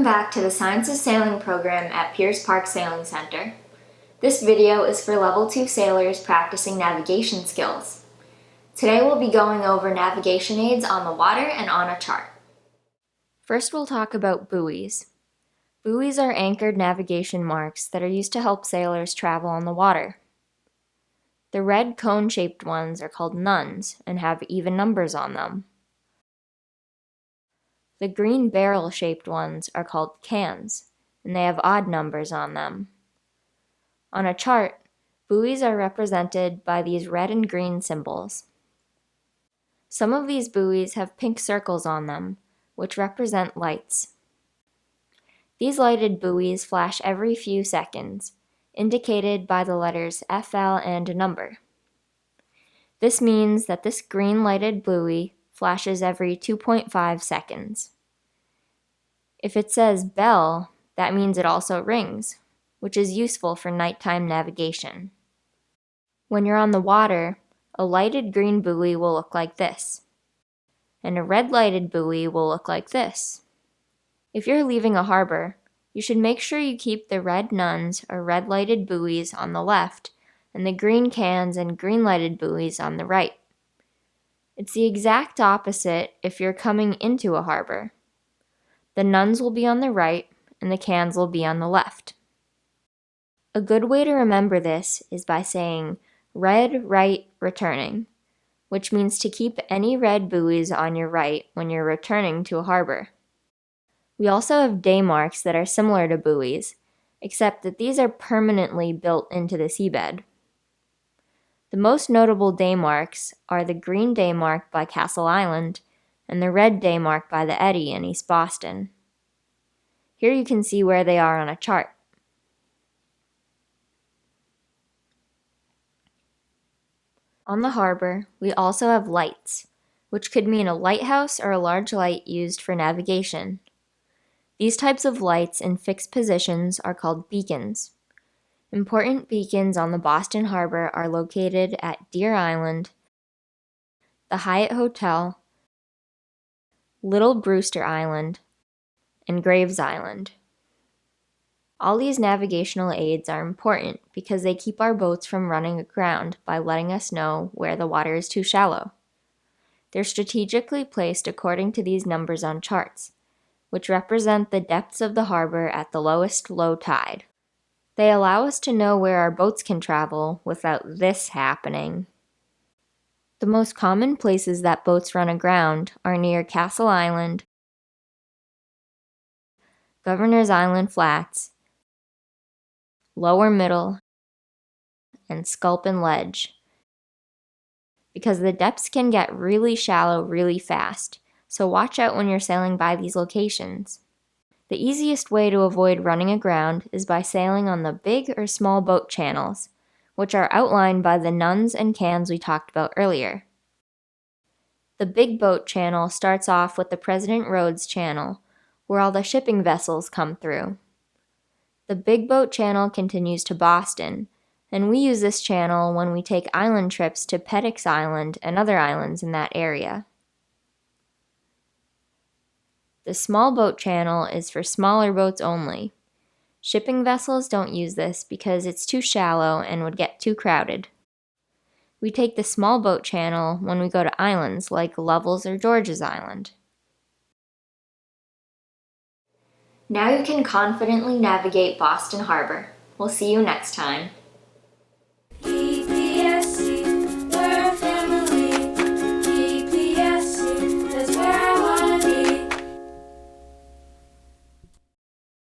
Welcome back to the Science of Sailing program at Piers Park Sailing Center. This video is for Level 2 sailors practicing navigation skills. Today we'll be going over navigation aids on the water and on a chart. First we'll talk about buoys. Buoys are anchored navigation marks that are used to help sailors travel on the water. The red cone-shaped ones are called nuns and have even numbers on them. The green barrel-shaped ones are called cans, and they have odd numbers on them. On a chart, buoys are represented by these red and green symbols. Some of these buoys have pink circles on them, which represent lights. These lighted buoys flash every few seconds, indicated by the letters FL and a number. This means that this green lighted buoy flashes every 2.5 seconds. If it says bell, that means it also rings, which is useful for nighttime navigation. When you're on the water, a lighted green buoy will look like this, and a red lighted buoy will look like this. If you're leaving a harbor, you should make sure you keep the red nuns or red lighted buoys on the left and the green cans and green lighted buoys on the right. It's the exact opposite if you're coming into a harbor. The nuns will be on the right and the cans will be on the left. A good way to remember this is by saying red, right, returning, which means to keep any red buoys on your right when you're returning to a harbor. We also have day marks that are similar to buoys, except that these are permanently built into the seabed. The most notable day marks are the green day mark by Castle Island and the red day mark by the Eddy in East Boston. Here you can see where they are on a chart. On the harbor, we also have lights, which could mean a lighthouse or a large light used for navigation. These types of lights in fixed positions are called beacons. Important beacons on the Boston Harbor are located at Deer Island, the Hyatt Hotel, Little Brewster Island, and Graves Island. All these navigational aids are important because they keep our boats from running aground by letting us know where the water is too shallow. They're strategically placed according to these numbers on charts, which represent the depths of the harbor at the lowest low tide. They allow us to know where our boats can travel without this happening. The most common places that boats run aground are near Castle Island, Governor's Island Flats, Lower Middle, and Sculpin Ledge, because the depths can get really shallow really fast, so watch out when you're sailing by these locations. The easiest way to avoid running aground is by sailing on the big or small boat channels, which are outlined by the nuns and cans we talked about earlier. The big boat channel starts off with the President Rhodes Channel, where all the shipping vessels come through. The big boat channel continues to Boston, and we use this channel when we take island trips to Pettix Island and other islands in that area. The small boat channel is for smaller boats only. Shipping vessels don't use this because it's too shallow and would get too crowded. We take the small boat channel when we go to islands like Lovell's or George's Island. Now you can confidently navigate Boston Harbor. We'll see you next time.